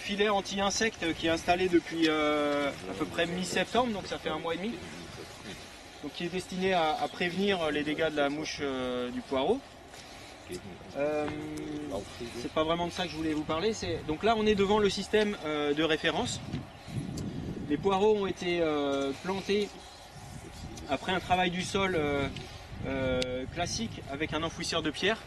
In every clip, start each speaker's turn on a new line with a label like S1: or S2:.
S1: filet anti-insectes qui est installé depuis à peu près mi-septembre, donc ça fait 1 mois et demi. Donc qui est destiné à prévenir les dégâts de la mouche du poireau. C'est pas vraiment de ça que je voulais vous parler. Donc là on est devant le système de référence. Les poireaux ont été plantés après un travail du sol classique avec un enfouisseur de pierre.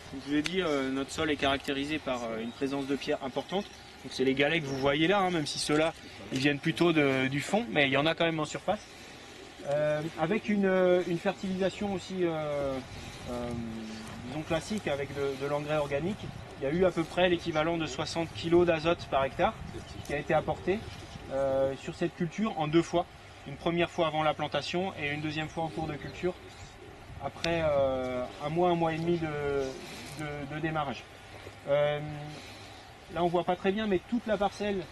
S1: Comme je vous l'ai dit, notre sol est caractérisé par une présence de pierre importante. Donc c'est les galets que vous voyez là, hein, même si ceux-là ils viennent plutôt du fond, mais il y en a quand même en surface. Avec une fertilisation aussi disons classique avec de l'engrais organique. Il y a eu à peu près l'équivalent de 60 kg d'azote par hectare qui a été apporté sur cette culture en 2 fois. Une première fois avant la plantation et une deuxième fois en cours de culture après 1 mois et demi de démarrage. Là on voit pas très bien, mais toute la parcelle,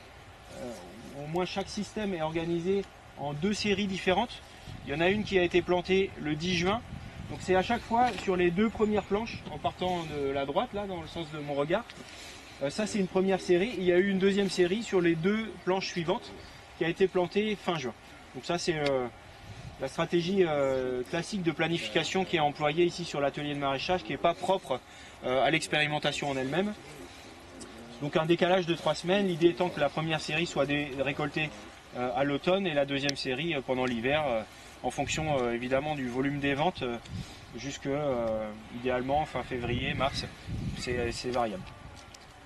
S1: au moins chaque système est organisé en 2 séries différentes. Il y en a une qui a été plantée le 10 juin. Donc c'est à chaque fois sur les 2 premières planches, en partant de la droite, là, dans le sens de mon regard. Ça c'est une première série. Il y a eu une deuxième série sur les 2 planches suivantes qui a été plantée fin juin. Donc ça c'est la stratégie classique de planification qui est employée ici sur l'atelier de maraîchage, qui n'est pas propre à l'expérimentation en elle-même. Donc un décalage de 3 semaines, l'idée étant que la première série soit récoltée à l'automne et la deuxième série pendant l'hiver, en fonction évidemment du volume des ventes, jusque idéalement fin février, mars, c'est variable.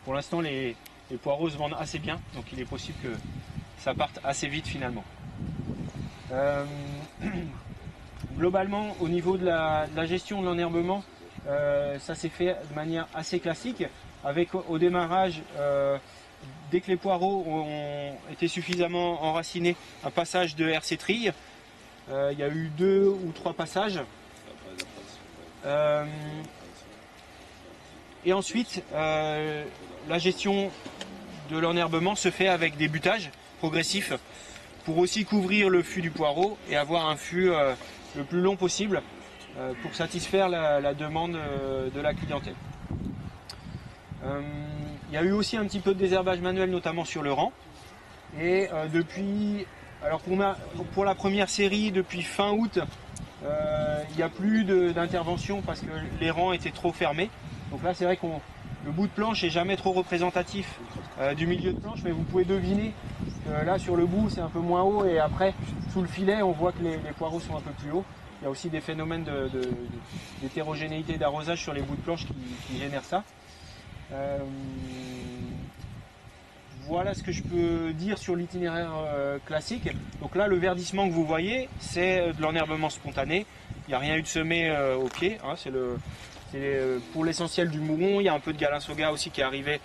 S1: Pour l'instant les poireaux se vendent assez bien, donc il est possible que ça parte assez vite finalement. Globalement au niveau de la gestion de l'enherbement, ça s'est fait de manière assez classique, avec au démarrage, dès que les poireaux ont été suffisamment enracinés, un passage de RC trille. Il y a eu 2 ou 3 passages. Et ensuite, la gestion de l'enherbement se fait avec des butages progressifs pour aussi couvrir le fût du poireau et avoir un fût le plus long possible pour satisfaire la demande de la clientèle. Il y a eu aussi un petit peu de désherbage manuel, notamment sur le rang. Et depuis, alors pour la première série, depuis fin août, il n'y a plus d'intervention parce que les rangs étaient trop fermés. Donc là c'est vrai que le bout de planche n'est jamais trop représentatif du milieu de planche, mais vous pouvez deviner que là sur le bout c'est un peu moins haut, et après sous le filet on voit que les poireaux sont un peu plus hauts. Il y a aussi des phénomènes d'hétérogénéité d'arrosage sur les bouts de planche qui génèrent ça. Voilà ce que je peux dire sur l'itinéraire classique. Donc là le verdissement que vous voyez, c'est de l'enherbement spontané. Il n'y a rien eu de semé au pied, hein, c'est pour l'essentiel du mouron. Il y a un peu de galinsoga aussi qui est arrivé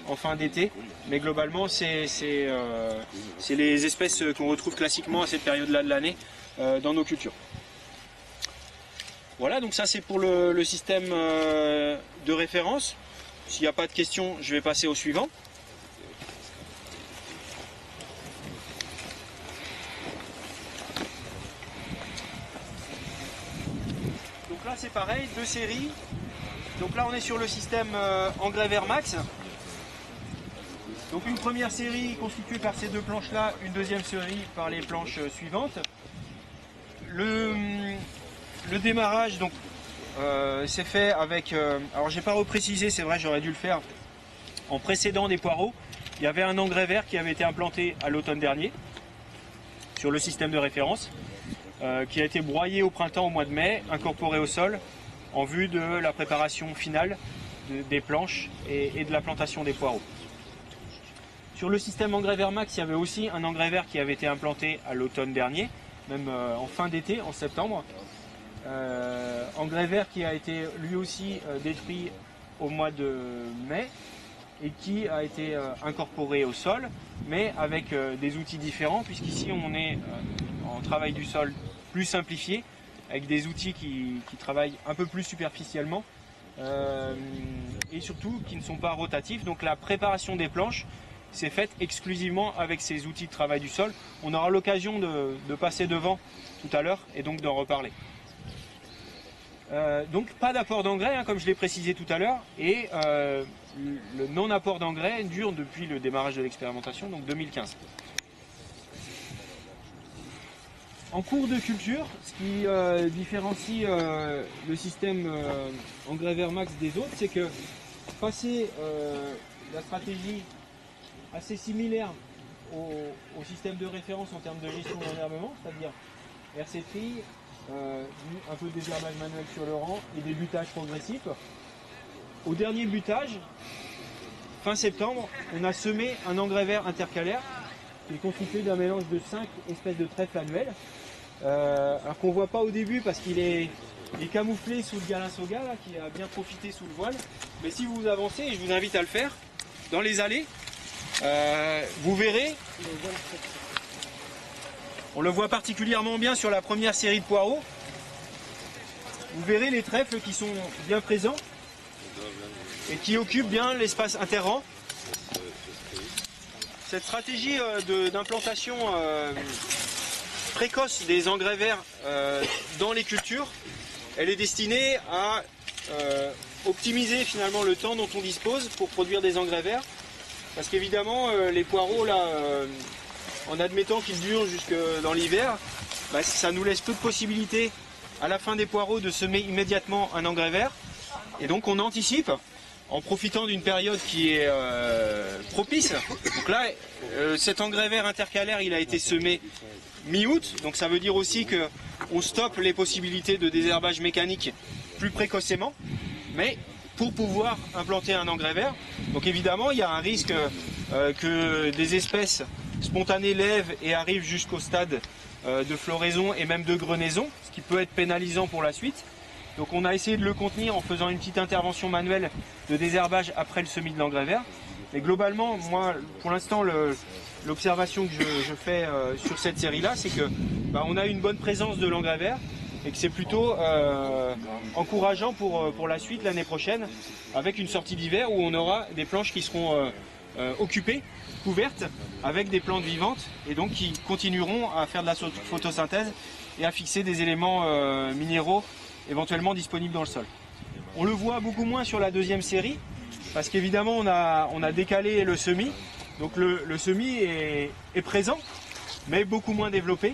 S1: en fin d'été, mais globalement c'est les espèces qu'on retrouve classiquement à cette période-là de l'année dans nos cultures. Voilà, donc ça c'est pour le système de référence. S'il n'y a pas de questions, je vais passer au suivant. Donc là c'est pareil, 2 séries. Donc là on est sur le système engrais Vermax. Donc une première série constituée par ces 2 planches là, une deuxième série par les planches suivantes. Le démarrage donc c'est fait avec, alors j'ai pas reprécisé, c'est vrai, j'aurais dû le faire en précédent des poireaux. Il y avait un engrais vert qui avait été implanté à l'automne dernier sur le système de référence, qui a été broyé au printemps, au mois de mai, incorporé au sol en vue de la préparation finale des planches et de la plantation des poireaux. Sur le système engrais Vermax, il y avait aussi un engrais vert qui avait été implanté à l'automne dernier, même en fin d'été, en septembre. Engrais vert qui a été lui aussi détruit au mois de mai et qui a été incorporé au sol, mais avec des outils différents, puisqu'ici on est en travail du sol plus simplifié, avec des outils qui travaillent un peu plus superficiellement et surtout qui ne sont pas rotatifs. Donc la préparation des planches s'est faite exclusivement avec ces outils de travail du sol. On aura l'occasion de passer devant tout à l'heure et donc d'en reparler. Donc pas d'apport d'engrais, hein, comme je l'ai précisé tout à l'heure, et le non-apport d'engrais dure depuis le démarrage de l'expérimentation, donc 2015. En cours de culture, ce qui différencie le système engrais Vermax des autres, c'est que passé la stratégie assez similaire au système de référence en termes de gestion d'enherbement, c'est-à-dire RC tri, un peu de désherbage manuel sur le rang et des butages progressifs. Au dernier butage, fin septembre, on a semé un engrais vert intercalaire qui est constitué d'un mélange de 5 espèces de trèfles annuels. Alors qu'on ne voit pas au début parce qu'il est camouflé sous le galinsoga là, qui a bien profité sous le voile. Mais si vous avancez, et je vous invite à le faire, dans les allées, vous verrez, on le voit particulièrement bien sur la première série de poireaux, vous verrez les trèfles qui sont bien présents et qui occupent bien l'espace interrang. Cette stratégie d'implantation précoce des engrais verts dans les cultures, elle est destinée à optimiser finalement le temps dont on dispose pour produire des engrais verts. Parce qu'évidemment, les poireaux, là, en admettant qu'ils durent jusque dans l'hiver, bah, ça nous laisse peu de possibilités à la fin des poireaux de semer immédiatement un engrais vert. Et donc on anticipe en profitant d'une période qui est propice. Donc là, cet engrais vert intercalaire, il a été semé mi-août. Donc ça veut dire aussi qu'on stoppe les possibilités de désherbage mécanique plus précocement. Mais pour pouvoir implanter un engrais vert, donc évidemment, il y a un risque que des espèces spontanées lèvent et arrivent jusqu'au stade de floraison et même de grenaison, ce qui peut être pénalisant pour la suite. Donc on a essayé de le contenir en faisant une petite intervention manuelle de désherbage après le semis de l'engrais vert. Mais globalement, moi, pour l'instant, l'observation que je fais sur cette série-là, c'est que on a une bonne présence de l'engrais vert et que c'est plutôt encourageant pour la suite l'année prochaine, avec une sortie d'hiver où on aura des planches qui seront occupées, couvertes, avec des plantes vivantes et donc qui continueront à faire de la photosynthèse et à fixer des éléments minéraux éventuellement disponibles dans le sol. On le voit beaucoup moins sur la deuxième série, parce qu'évidemment on a décalé le semis, donc le semis est présent, mais beaucoup moins développé.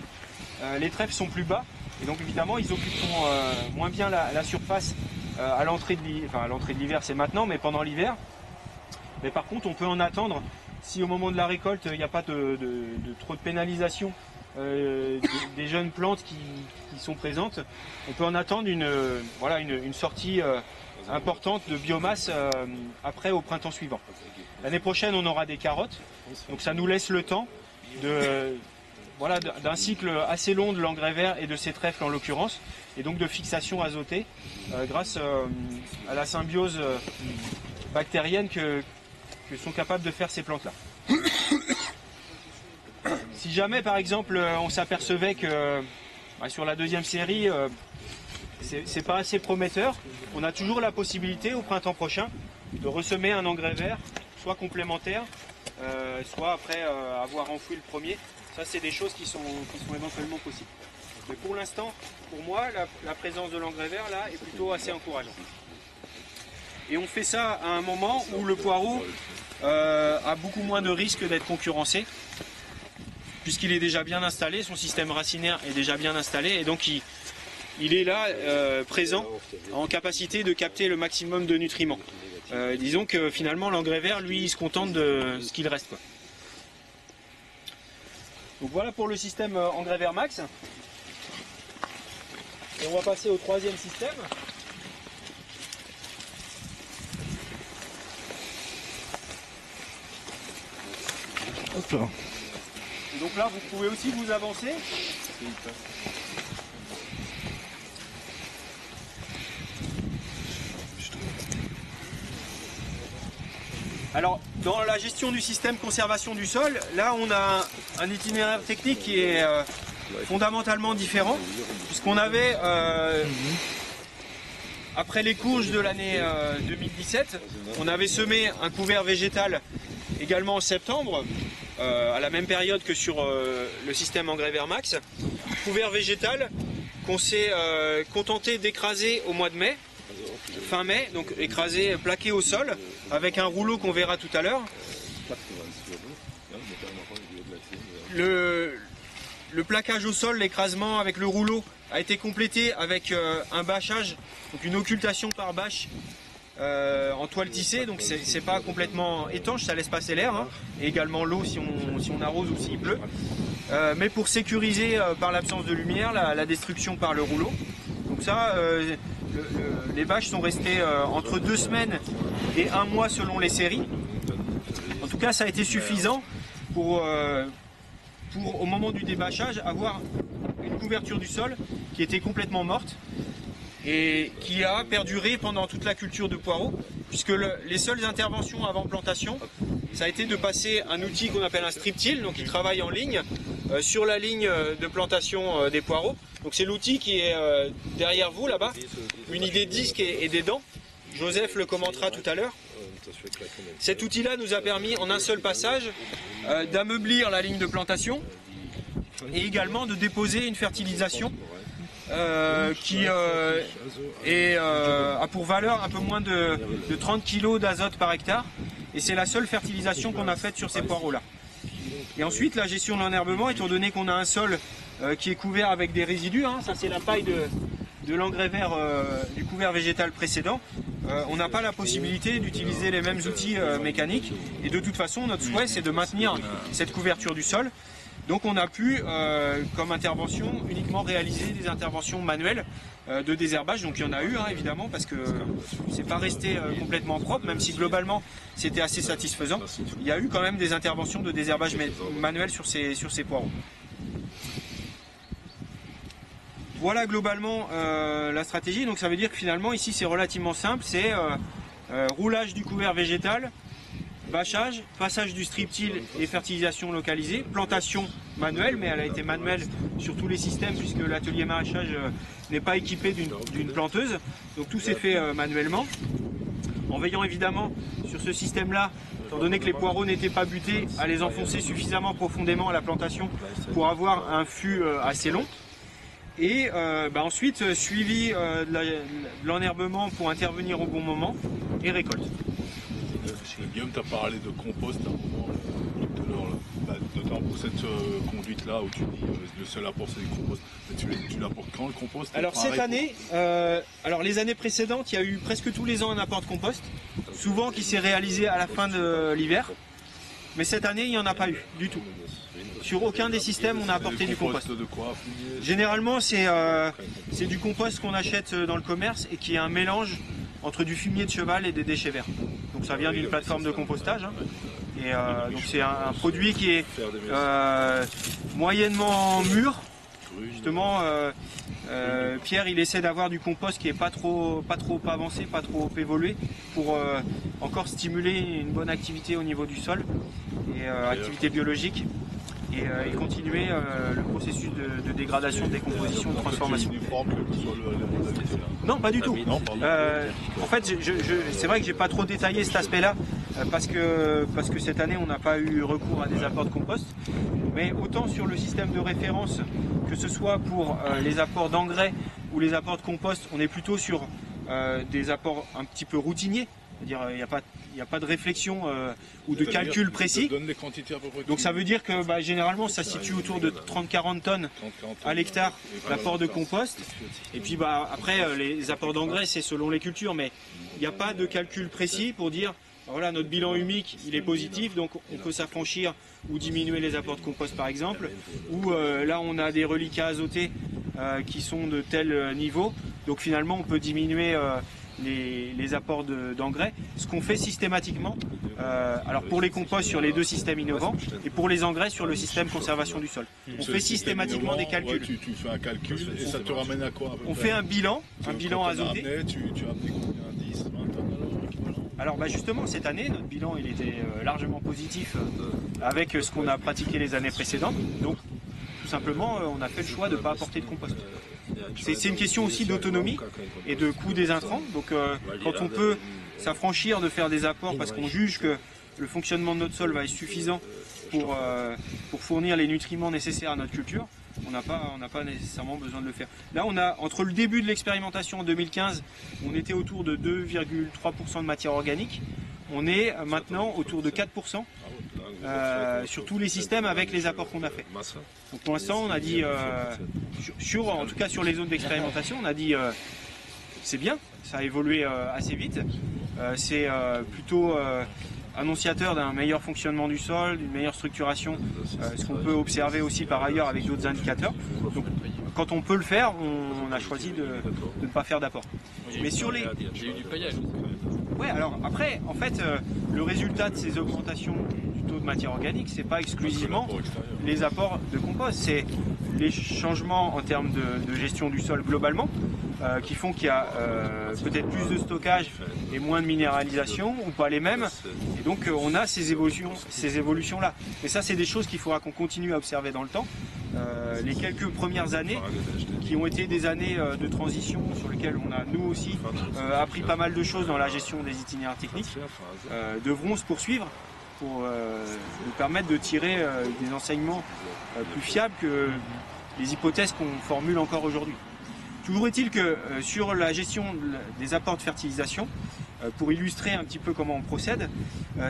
S1: Les trèfles sont plus bas, et donc évidemment ils occuperont moins bien la surface à l'entrée de l'hiver, c'est maintenant, mais pendant l'hiver. Mais par contre on peut en attendre, si au moment de la récolte il n'y a pas de trop de pénalisation des jeunes plantes qui sont présentes, on peut en attendre une sortie importante de biomasse après au printemps suivant. L'année prochaine on aura des carottes, donc ça nous laisse le temps d'un cycle assez long de l'engrais vert et de ces trèfles en l'occurrence, et donc de fixation azotée grâce à la symbiose bactérienne que sont capables de faire ces plantes-là. Si jamais par exemple on s'apercevait que sur la deuxième série c'est pas assez prometteur, on a toujours la possibilité au printemps prochain de ressemer un engrais vert, soit complémentaire, soit après avoir enfoui le premier. Ça c'est des choses qui sont éventuellement possibles. Mais pour l'instant, pour moi, la présence de l'engrais vert là est plutôt assez encourageante. Et on fait ça à un moment où le poireau a beaucoup moins de risques d'être concurrencé, puisqu'il est déjà bien installé, son système racinaire est déjà bien installé, et donc il est là présent, en capacité de capter le maximum de nutriments. Disons que finalement l'engrais vert, lui, il se contente de ce qu'il reste, quoi. Donc voilà pour le système engrais vert max. Et on va passer au troisième système.
S2: Hop là.
S1: Et donc là, vous pouvez aussi vous avancer. Alors, dans la gestion du système conservation du sol, là on a un itinéraire technique qui est fondamentalement différent, puisqu'on avait, après les courges de l'année 2017, on avait semé un couvert végétal également en septembre, à la même période que sur le système engrais vert max. Couvert végétal qu'on s'est contenté d'écraser au mois de mai, fin mai, donc écrasé, plaqué au sol, avec un rouleau qu'on verra tout à l'heure. Le plaquage au sol, l'écrasement avec le rouleau a été complété avec un bâchage, donc une occultation par bâche en toile tissée, donc c'est pas complètement étanche, ça laisse passer l'air, hein, et également l'eau si on arrose ou s'il pleut, mais pour sécuriser par l'absence de lumière la destruction par le rouleau. Donc ça, les bâches sont restées entre 2 semaines et 1 mois selon les séries. En tout cas, ça a été suffisant pour au moment du débâchage, avoir une couverture du sol qui était complètement morte et qui a perduré pendant toute la culture de poireaux, puisque les seules interventions avant plantation, ça a été de passer un outil qu'on appelle un strip-till, donc qui travaille en ligne, sur la ligne de plantation des poireaux. Donc c'est l'outil qui est derrière vous là-bas, muni des disques et des dents. Joseph le commentera tout à l'heure. Cet outil-là nous a permis en un seul passage d'ameublir la ligne de plantation et également de déposer une fertilisation qui a pour valeur un peu moins de 30 kg d'azote par hectare, et c'est la seule fertilisation qu'on a faite sur ces poireaux-là. Et ensuite la gestion de l'enherbement, étant donné qu'on a un sol qui est couvert avec des résidus, hein, ça c'est la paille de l'engrais vert du couvert végétal précédent, on n'a pas la possibilité d'utiliser les mêmes outils mécaniques, et de toute façon notre souhait c'est de maintenir cette couverture du sol. Donc on a pu, comme intervention, uniquement réaliser des interventions manuelles de désherbage. Donc il y en a eu, hein, évidemment, parce que c'est pas resté complètement propre, même si globalement c'était assez satisfaisant. Il y a eu quand même des interventions de désherbage manuel sur ces poireaux. Voilà globalement la stratégie. Donc ça veut dire que finalement ici c'est relativement simple. C'est roulage du couvert végétal, bâchage, passage du strip-till et fertilisation localisée, plantation manuelle, mais elle a été manuelle sur tous les systèmes puisque l'atelier maraîchage n'est pas équipé d'une planteuse, donc tout s'est fait manuellement, en veillant évidemment sur ce système-là, étant donné que les poireaux n'étaient pas butés, à les enfoncer suffisamment profondément à la plantation pour avoir un fût assez long. Et ensuite suivi de l'enherbement pour intervenir au bon moment et récolte.
S2: Guillaume, tu as parlé de compost à un moment tout à l'heure, notamment pour cette conduite-là où tu dis le seul apport c'est du compost. Mais tu l'apportes quand le compost?
S1: Alors cette année, alors les années précédentes, il y a eu presque tous les ans un apport de compost, souvent qui s'est réalisé à la fin de l'hiver. Mais cette année, il n'y en a pas eu du tout. Sur aucun des systèmes, on a apporté du compost.
S2: De quoi?
S1: Généralement, c'est du compost qu'on achète dans le commerce et qui est un mélange entre du fumier de cheval et des déchets verts. Donc ça vient d'une plateforme de compostage. Hein. Et donc c'est un produit qui est moyennement mûr. Justement, Pierre il essaie d'avoir du compost qui est pas trop avancé, pas trop évolué, pour encore stimuler une bonne activité au niveau du sol et activité biologique. Et continuer le processus de dégradation, de décomposition, de transformation. Non, pas du tout. En fait, c'est vrai que j'ai pas trop détaillé cet aspect-là parce que cette année on n'a pas eu recours à des apports de compost. Mais autant sur le système de référence, que ce soit pour les apports d'engrais ou les apports de compost, on est plutôt sur des apports un petit peu routiniers. C'est-à-dire il n'y a pas de réflexion ou de calcul précis. Donc ça veut dire que généralement ça se situe autour de 30-40 tonnes à l'hectare l'apport de compost. Et puis après les apports d'engrais c'est selon les cultures, mais il n'y a pas de calcul précis pour dire voilà, notre bilan humique il est positif, donc on peut s'affranchir ou diminuer les apports de compost par exemple. Ou là on a des reliquats azotés qui sont de tel niveau, donc finalement on peut diminuer les apports d'engrais, ce qu'on fait systématiquement, alors pour les composts sur les 2 systèmes innovants et pour les engrais sur le système conservation du sol. On fait systématiquement des calculs.
S2: Ouais, tu fais un calcul et ça te ramène à quoi?
S1: On fait un bilan azoté.
S2: Tu as amené combien? 10, 20 tonnes
S1: alors justement cette année notre bilan il était largement positif avec ce qu'on a pratiqué les années précédentes, donc tout simplement on a fait le choix de ne pas apporter de compost. C'est une question aussi d'autonomie et de coût des intrants. Donc quand on peut s'affranchir de faire des apports parce qu'on juge que le fonctionnement de notre sol va être suffisant pour fournir les nutriments nécessaires à notre culture, on n'a pas nécessairement besoin de le faire. Là, on a, entre le début de l'expérimentation en 2015, on était autour de 2,3% de matière organique. On est maintenant autour de 4% sur tous les systèmes avec les apports qu'on a fait. Donc pour l'instant, on a dit, en tout cas sur les zones d'expérimentation, on a dit c'est bien, ça a évolué assez vite. C'est plutôt annonciateur d'un meilleur fonctionnement du sol, d'une meilleure structuration, ce qu'on peut observer aussi par ailleurs avec d'autres indicateurs. Donc, quand on peut le faire, on a choisi de ne pas faire d'apport. Mais sur les...
S3: J'ai eu du paillage.
S1: Ouais, alors après, en fait, le résultat de ces augmentations du taux de matière organique, c'est pas exclusivement les apports de compost, c'est les changements en termes de gestion du sol globalement, qui font qu'il y a peut-être plus de stockage et moins de minéralisation, ou pas les mêmes. Et donc on a ces évolutions-là. Et ça, c'est des choses qu'il faudra qu'on continue à observer dans le temps. Les quelques premières années, qui ont été des années de transition sur lesquelles on a, nous aussi, appris pas mal de choses dans la gestion des itinéraires techniques, devront se poursuivre pour nous permettre de tirer des enseignements plus fiables que les hypothèses qu'on formule encore aujourd'hui. Toujours est-il que sur la gestion des apports de fertilisation, pour illustrer un petit peu comment on procède,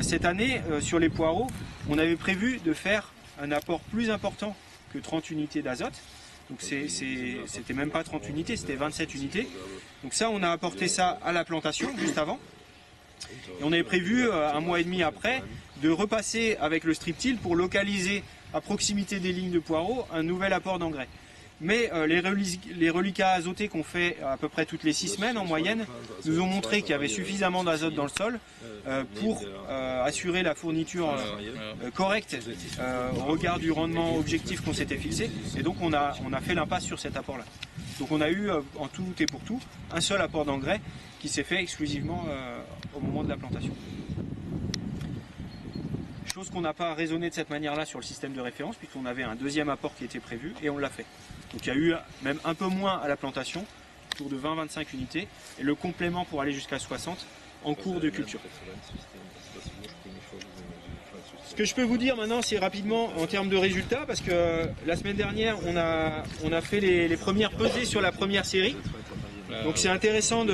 S1: cette année, sur les poireaux, on avait prévu de faire un apport plus important que 30 unités d'azote. Donc c'était même pas 30 unités, c'était 27 unités. Donc ça, on a apporté ça à la plantation juste avant. Et on avait prévu, un mois et demi après, de repasser avec le strip-till pour localiser à proximité des lignes de poireaux un nouvel apport d'engrais. Mais les reliquats azotés qu'on fait à peu près toutes les 6 semaines en moyenne nous ont montré qu'il y avait suffisamment d'azote dans le sol pour assurer la fourniture correcte au regard du rendement objectif qu'on s'était fixé. Et donc on a fait l'impasse sur cet apport-là. Donc on a eu en tout et pour tout un seul apport d'engrais qui s'est fait exclusivement au moment de la plantation. Chose qu'on n'a pas raisonné de cette manière-là sur le système de référence, puisqu'on avait un deuxième apport qui était prévu et on l'a fait. Donc il y a eu même un peu moins à la plantation, autour de 20-25 unités, et le complément pour aller jusqu'à 60 en cours de culture. Ce que je peux vous dire maintenant, c'est rapidement en termes de résultats, parce que la semaine dernière, on a fait les premières pesées sur la première série. Donc c'est intéressant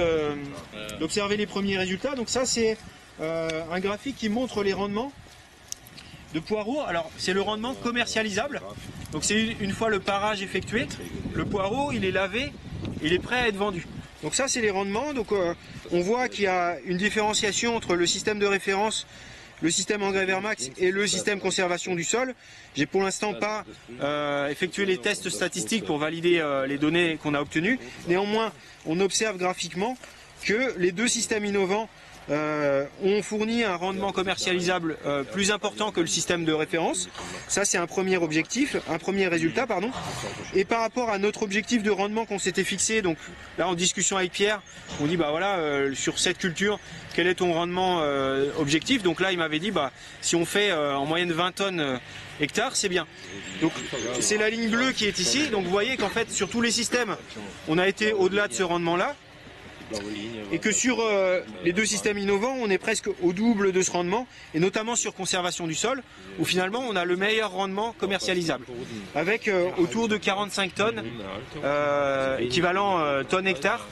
S1: d'observer les premiers résultats. Donc ça, c'est un graphique qui montre les rendements de poireaux. Alors c'est le rendement commercialisable, donc c'est une fois le parage effectué, le poireau il est lavé, il est prêt à être vendu. Donc ça c'est les rendements. Donc on voit qu'il y a une différenciation entre le système de référence, le système engrais Vermax et le système conservation du sol. J'ai pour l'instant pas effectué les tests statistiques pour valider les données qu'on a obtenues. Néanmoins, on observe graphiquement que les deux systèmes innovants ont fourni un rendement commercialisable plus important que le système de référence. Ça c'est un premier objectif, un premier résultat pardon. Et par rapport à notre objectif de rendement qu'on s'était fixé, donc là en discussion avec Pierre, on dit bah voilà sur cette culture quel est ton rendement objectif. Donc là il m'avait dit bah si on fait en moyenne 20 tonnes hectares c'est bien. Donc c'est la ligne bleue qui est ici. Donc vous voyez qu'en fait sur tous les systèmes on a été au-delà de ce rendement là. Et que sur les deux systèmes innovants, on est presque au double de ce rendement, et notamment sur conservation du sol, où finalement on a le meilleur rendement commercialisable, avec autour de 45 tonnes, équivalent tonnes hectares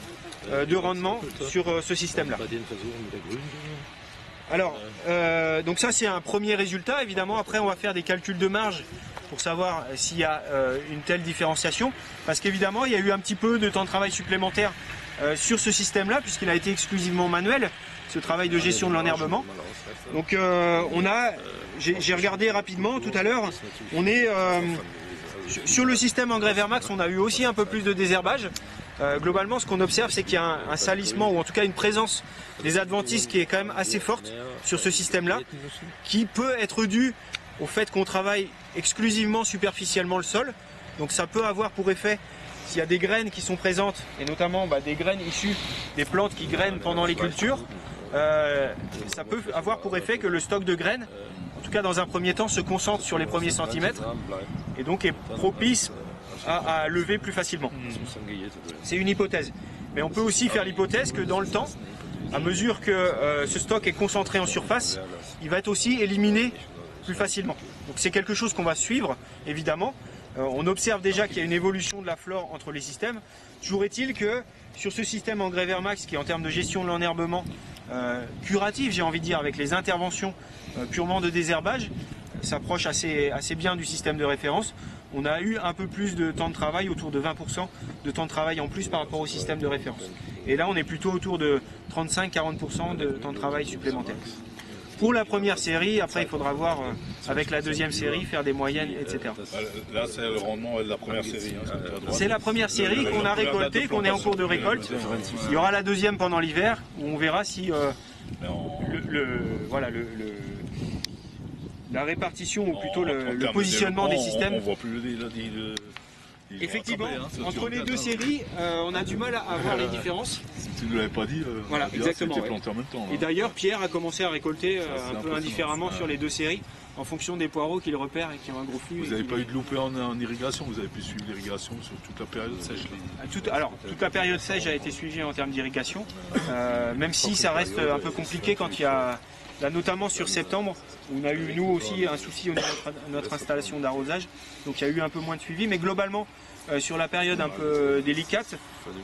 S1: de rendement sur ce système-là. Alors, donc ça c'est un premier résultat. Évidemment, après on va faire des calculs de marge pour savoir s'il y a une telle différenciation, parce qu'évidemment il y a eu un petit peu de temps de travail supplémentaire sur ce système-là, puisqu'il a été exclusivement manuel, ce travail de gestion de l'enherbement. Donc j'ai regardé rapidement tout à l'heure, on est sur le système engrais Vermax, on a eu aussi un peu plus de désherbage. Globalement, ce qu'on observe, c'est qu'il y a un salissement, ou en tout cas une présence des adventices qui est quand même assez forte sur ce système-là, qui peut être due au fait qu'on travaille exclusivement superficiellement le sol. Donc ça peut avoir pour effet, s'il y a des graines qui sont présentes, et notamment des graines issues des plantes qui grainent pendant les cultures, ça peut avoir pour effet que le stock de graines, en tout cas dans un premier temps, se concentre sur les premiers centimètres, et donc est propice à lever plus facilement. C'est une hypothèse. Mais on peut aussi faire l'hypothèse que dans le temps, à mesure que ce stock est concentré en surface, il va être aussi éliminé plus facilement. Donc c'est quelque chose qu'on va suivre, évidemment, on observe déjà qu'il y a une évolution de la flore entre les systèmes. Toujours est-il que sur ce système engrais Vermax, qui en termes de gestion de l'enherbement curatif, j'ai envie de dire, avec les interventions purement de désherbage, s'approche assez bien du système de référence. On a eu un peu plus de temps de travail, autour de 20% de temps de travail en plus par rapport au système de référence. Et là, on est plutôt autour de 35-40% de temps de travail supplémentaire. Pour la première série, après il faudra voir avec la deuxième série, faire des moyennes, etc.
S2: Là, c'est le rendement de la première série.
S1: C'est la première série qu'on a récoltée, qu'on est en cours de récolte. Il y aura la deuxième pendant l'hiver, où on verra si la répartition, ou plutôt le positionnement des systèmes.
S2: On voit plus
S1: Effectivement, entre les deux séries, on a du mal à voir les différences.
S2: Si tu ne l'avais pas dit,
S1: voilà, exactement.
S2: C'était planté en même temps.
S1: Et d'ailleurs, Pierre a commencé à récolter un peu indifféremment sur les deux séries, en fonction des poireaux qu'il repère et qui ont un gros flux.
S2: Vous n'avez pas eu de loupé en irrigation, vous avez pu suivre l'irrigation sur toute la période sèche.
S1: Alors, toute la période sèche a été suivie en termes d'irrigation, même si ça reste un peu compliqué quand il y a... Là, notamment sur septembre, on a eu nous aussi un souci au niveau de notre installation d'arrosage, donc il y a eu un peu moins de suivi, mais globalement sur la période un peu délicate,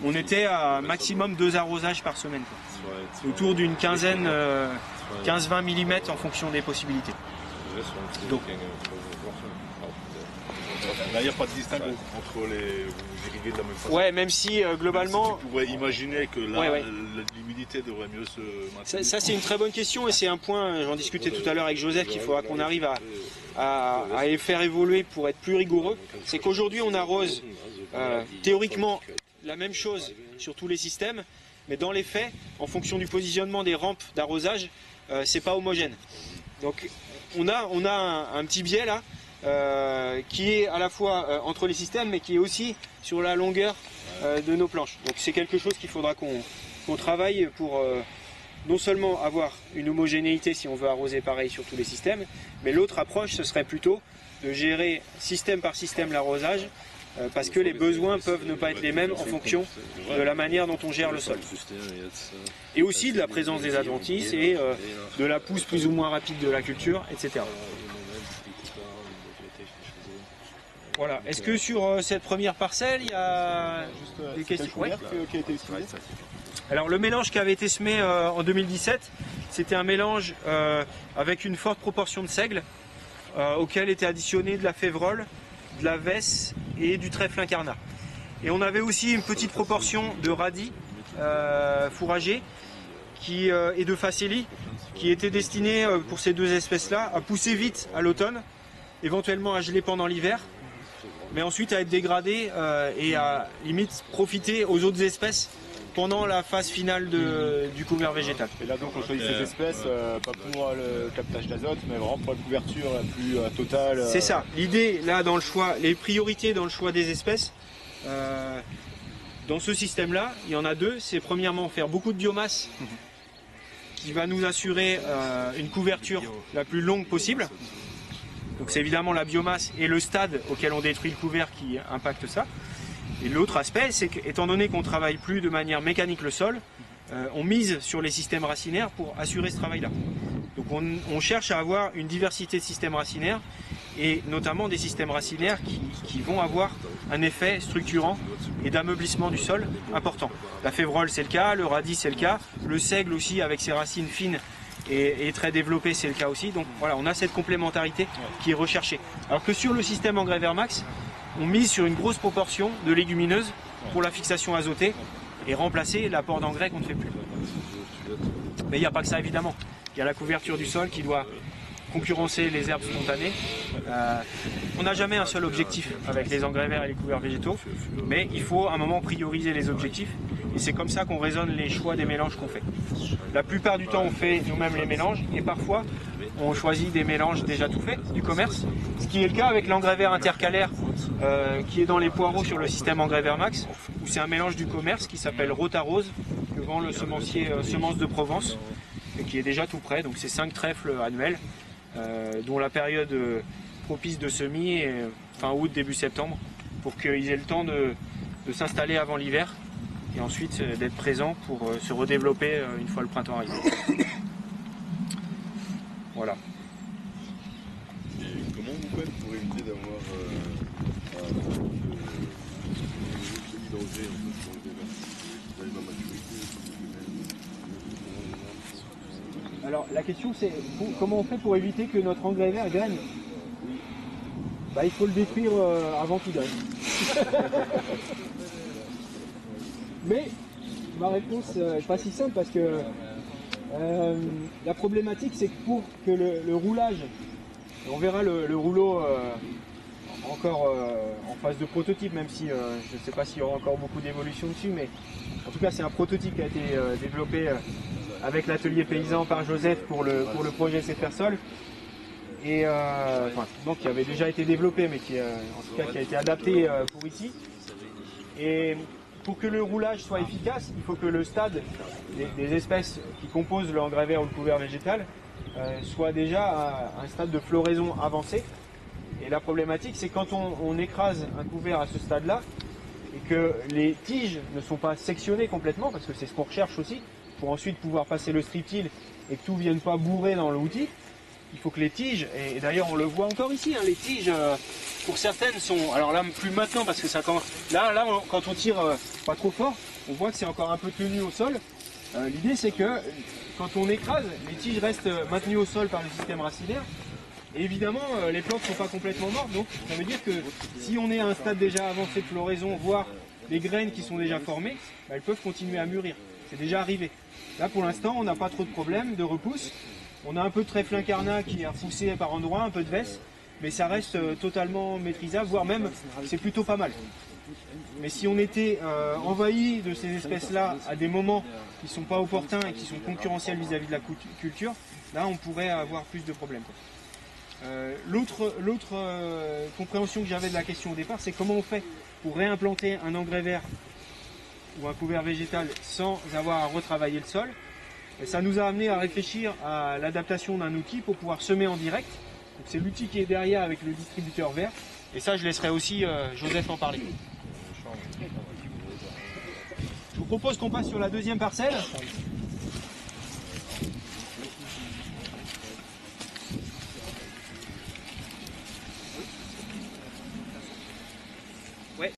S1: on était à maximum 2 arrosages par semaine, quoi. Autour d'une quinzaine, 15-20 mm en fonction des possibilités. Donc,
S2: là, il n'y a pas de distinction entre les... Vous irriguez de la même façon.
S1: Ouais, même si globalement...
S2: Tu pourrais imaginer que là, l'humidité devrait mieux se maintenir.
S1: Ça c'est une très bonne question et c'est un point, j'en discutais tout à l'heure avec Joseph, qu'il faudra qu'on arrive à faire évoluer pour être plus rigoureux. C'est qu'aujourd'hui on arrose théoriquement la même chose sur tous les systèmes, mais dans les faits, en fonction du positionnement des rampes d'arrosage, c'est pas homogène. Donc on a un petit biais là, qui est à la fois entre les systèmes, mais qui est aussi sur la longueur de nos planches. Donc c'est quelque chose qu'il faudra qu'on travaille pour non seulement avoir une homogénéité si on veut arroser pareil sur tous les systèmes, mais l'autre approche ce serait plutôt de gérer système par système l'arrosage, parce que les besoins peuvent ne pas être les mêmes en fonction de la manière dont on gère le sol. Et aussi de la présence des adventices et de la pousse plus ou moins rapide de la culture, etc. Voilà. Est-ce que sur cette première parcelle, il y a des questions qui a été utilisé ? Alors le mélange qui avait été semé en 2017, c'était un mélange avec une forte proportion de seigle, auquel était additionné de la févrole, de la vesse et du trèfle incarnat. Et on avait aussi une petite proportion de radis fourragés et de facélie qui étaient destinés pour ces deux espèces-là à pousser vite à l'automne, éventuellement à geler pendant l'hiver, mais ensuite à être dégradés et à limite profiter aux autres espèces pendant la phase finale du couvert végétal.
S3: Et là donc on choisit ces espèces, pas pour le captage d'azote, mais vraiment pour la couverture la plus totale.
S1: C'est ça, l'idée là dans le choix, les priorités dans le choix des espèces, dans ce système-là, il y en a deux. C'est premièrement faire beaucoup de biomasse qui va nous assurer une couverture la plus longue possible. Donc c'est évidemment la biomasse et le stade auquel on détruit le couvert qui impacte ça. Et l'autre aspect, c'est qu'étant donné qu'on ne travaille plus de manière mécanique le sol, on mise sur les systèmes racinaires pour assurer ce travail-là. Donc on cherche à avoir une diversité de systèmes racinaires et notamment des systèmes racinaires qui vont avoir un effet structurant et d'ameublissement du sol important. La févrole c'est le cas, le radis c'est le cas, le seigle aussi avec ses racines fines et très développé, c'est le cas aussi. Donc voilà, on a cette complémentarité qui est recherchée. Alors que sur le système engrais Vermax, on mise sur une grosse proportion de légumineuses pour la fixation azotée et remplacer l'apport d'engrais qu'on ne fait plus. Mais il n'y a pas que ça évidemment. Il y a la couverture du sol qui doit concurrencer les herbes spontanées. On n'a jamais un seul objectif avec les engrais verts et les couverts végétaux, mais il faut à un moment prioriser les objectifs. Et c'est comme ça qu'on raisonne les choix des mélanges qu'on fait. La plupart du temps, on fait nous-mêmes les mélanges et parfois, on choisit des mélanges déjà tout faits du commerce. Ce qui est le cas avec l'engrais vert intercalaire qui est dans les poireaux sur le système engrais Vermax, où c'est un mélange du commerce qui s'appelle Rotarose, que vend le semencier Semences de Provence, et qui est déjà tout prêt. Donc c'est 5 trèfles annuels, dont la période propice de semis est fin août, début septembre, pour qu'ils aient le temps de s'installer avant l'hiver et ensuite d'être présents pour se redévelopper une fois le printemps arrivé. Voilà.
S4: Et comment vous faites pour éviter d'avoir
S1: la question c'est comment on fait pour éviter que notre engrais vert graine? Bah, il faut le détruire avant qu'il graine. Mais ma réponse n'est pas si simple parce que la problématique c'est que pour que le roulage, on verra le rouleau encore en phase de prototype, même si je ne sais pas s'il y aura encore beaucoup d'évolution dessus, mais en tout cas c'est un prototype qui a été développé avec l'atelier paysan par Joseph pour le projet Cefersol, et donc qui avait déjà été développé mais qui en tout cas qui a été adapté pour ici. Et pour que le roulage soit efficace, il faut que le stade des espèces qui composent le engrais vert ou le couvert végétal soit déjà à un stade de floraison avancé. Et la problématique, c'est quand on écrase un couvert à ce stade-là et que les tiges ne sont pas sectionnées complètement, parce que c'est ce qu'on recherche aussi, pour ensuite pouvoir passer le strip-till et que tout ne vienne pas bourrer dans l'outil. Il faut que les tiges, et d'ailleurs on le voit encore ici, hein, les tiges, pour certaines sont, alors là plus maintenant parce que ça quand on tire pas trop fort, on voit que c'est encore un peu tenu au sol. L'idée c'est que quand on écrase, les tiges restent maintenues au sol par le système racinaire. Et évidemment, les plantes ne sont pas complètement mortes, donc ça veut dire que si on est à un stade déjà avancé de floraison, voire les graines qui sont déjà formées, bah, elles peuvent continuer à mûrir. C'est déjà arrivé. Là pour l'instant, on n'a pas trop de problèmes de repousse. On a un peu de trèfle incarnat qui a repoussé par endroits, un peu de vesse, mais ça reste totalement maîtrisable, voire même c'est plutôt pas mal. Mais si on était envahi de ces espèces-là à des moments qui ne sont pas opportuns et qui sont concurrentiels vis-à-vis de la culture, là on pourrait avoir plus de problèmes. L'autre compréhension que j'avais de la question au départ, c'est comment on fait pour réimplanter un engrais vert ou un couvert végétal sans avoir à retravailler le sol. Et ça nous a amené à réfléchir à l'adaptation d'un outil pour pouvoir semer en direct. C'est l'outil qui est derrière avec le distributeur vert. Et ça, je laisserai aussi Joseph en parler. Je vous propose qu'on passe sur la deuxième parcelle.